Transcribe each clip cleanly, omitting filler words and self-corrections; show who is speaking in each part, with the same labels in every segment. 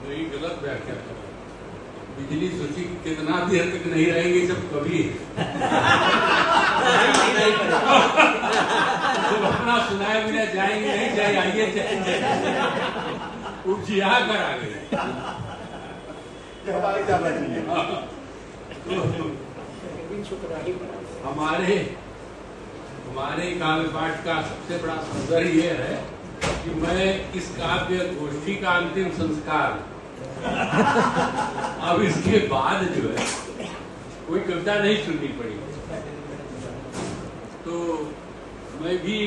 Speaker 1: नहीं, गलत व्याख्या कर। बिजली सोची कितना देर तक नहीं रहेंगे, जब कभी जब अपना सुनाए बिना जाएंगे नहीं, चाहे आइए उपजिया कर आ गए। हमारे काव्य पाठ का सबसे बड़ा सौंदर्य ये है कि मैं इस काव्य गोष्ठी का अंतिम संस्कार, अब इसके बाद जो है कोई कविता नहीं सुननी पड़ी। तो मैं भी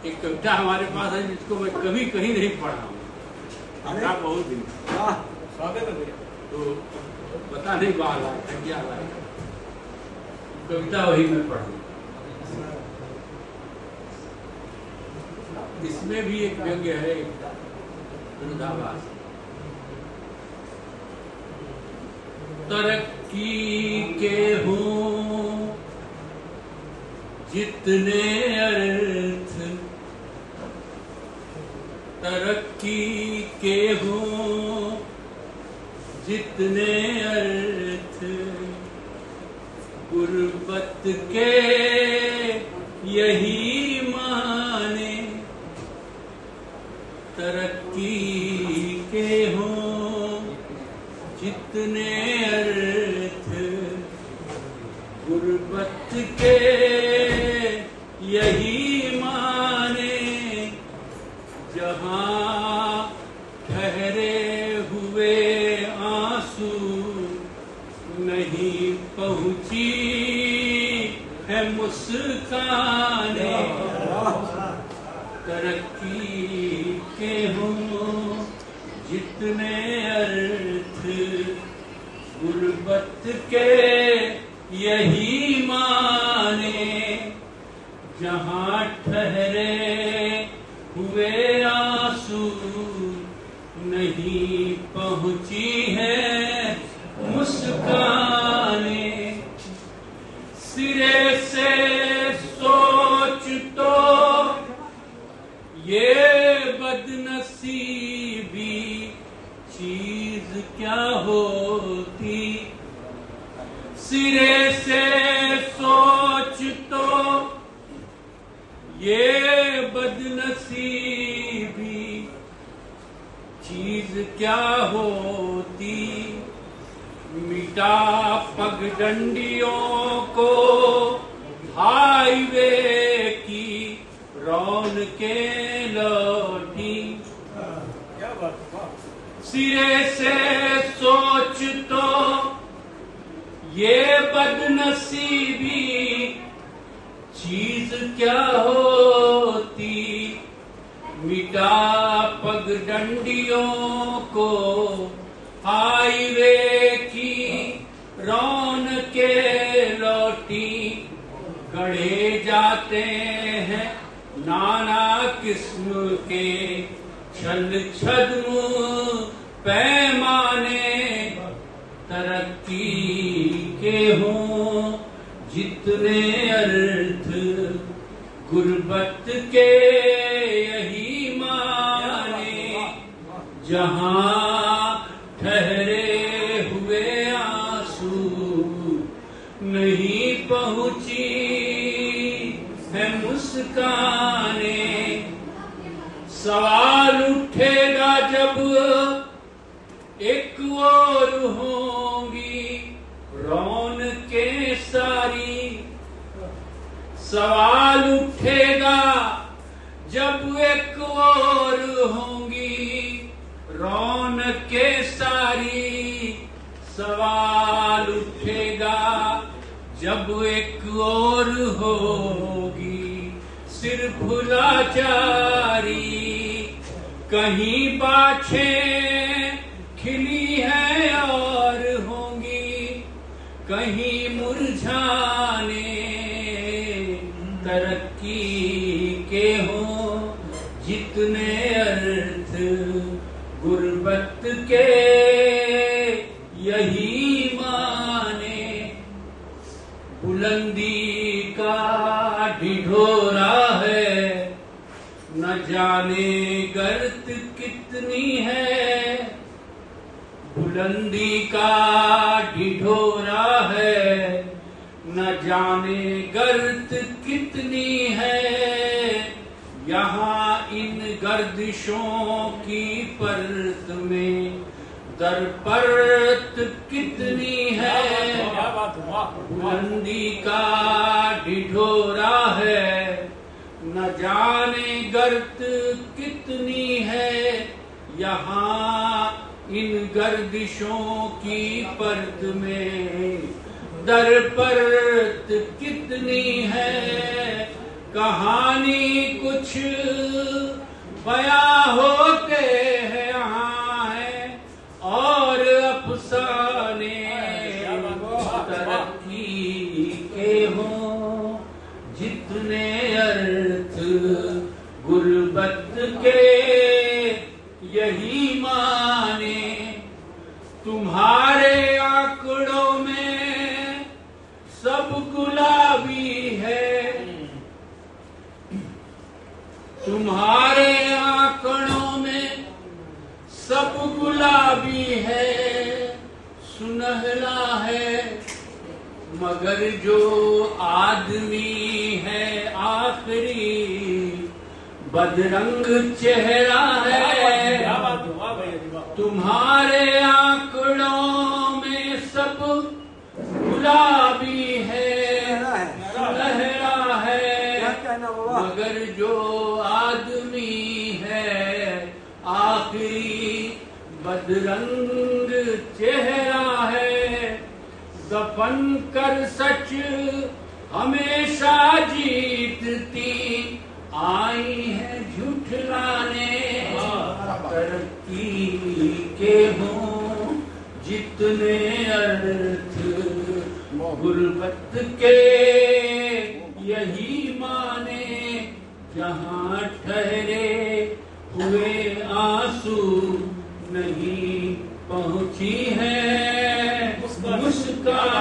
Speaker 1: एक कविता हमारे पास है जिसको मैं कभी कहीं नहीं पढ़ा हूँ, बहुत दिन स्वागत है। तो पता नहीं बाल है क्या लाए, कविता वही मैं पढ़ूँ। इसमें भी एक व्यंग्य है, विरोधाभास। तरक्की के हों जितने अर्थ, तरक्की के हों जितने अर्थ, गुर्बत के यही माने। तरक्की के हों जितने अर्थ, गुर्बत के यही माने। जहाँ ठहरे हुए आंसू नहीं पहुंची है मुस्काने। तरक्की के हों जितने अर्थ, गुर्बत के यही माने। जहाँ ठहरे हुए आंसू नहीं पहुंची है मुस्काने। सिरे से सोच तो ये बदनसीबी चीज क्या होती। सिरे से सोच तो ये बदनसीबी चीज क्या होती। मिटा पगडंडियों को हाईवे की रौनकें लौटी। सिरे से सोच तो ये बदनसीबी चीज क्या होती। मिटा पगडंडियों को हाईवे की रौनकें लौटी। गढ़े जाते हैं नाना किस्म के छल छद्म पैमाने। तरक्की के हों जितने अर्थ, गुर्बत के यही माने। जहाँ ठहरे हुए आंसू नहीं पहुंची है मुस्काने। सवाल उठेगा जब एक और होंगी रौनकें सारी। सवाल उठेगा जब एक और होंगी रौनकें सारी। सवाल उठेगा जब एक और होगी सिर्फ लाचारी। कहीं बाछें खिली है और होंगी कहीं मुरझाने। तरक्की के हों जितने अर्थ, गुर्बत के यही माने। बुलंदी का ढिढोरा है न जाने गर्त कितनी है। बुलंदी का ढिढोरा है, न जाने गर्त कितनी है, यहाँ इन गर्दिशों की परत में दर परत कितनी है। बुलंदी का ढिढोरा है, न जाने गर्त कितनी है, यहाँ इन गर्दिशों की परत में दर परत कितनी है। कहानी कुछ बयां होते हैं यहाँ है, और अफसाने तरक्की के हों जितने अर्थ गुर्बत के यही माने। तुम्हारे आंकड़ों में सब गुलाबी है, तुम्हारे आंकड़ों में सब गुलाबी है, सुनहला है मगर जो आदमी है आखिरी बदरंग चेहरा है। तुम्हारे आंकड़ों में सब गुलाबी है, सुनहरा है मगर जो आदमी है आखिरी बदरंग चेहरा है। दफन कर सच हमेशा जीतती आई है झूठलाने। तरक्की के हों जितने अर्थ गुर्बत के यही माने। जहाँ ठहरे हुए आंसू नहीं पहुँची है मुस्कान।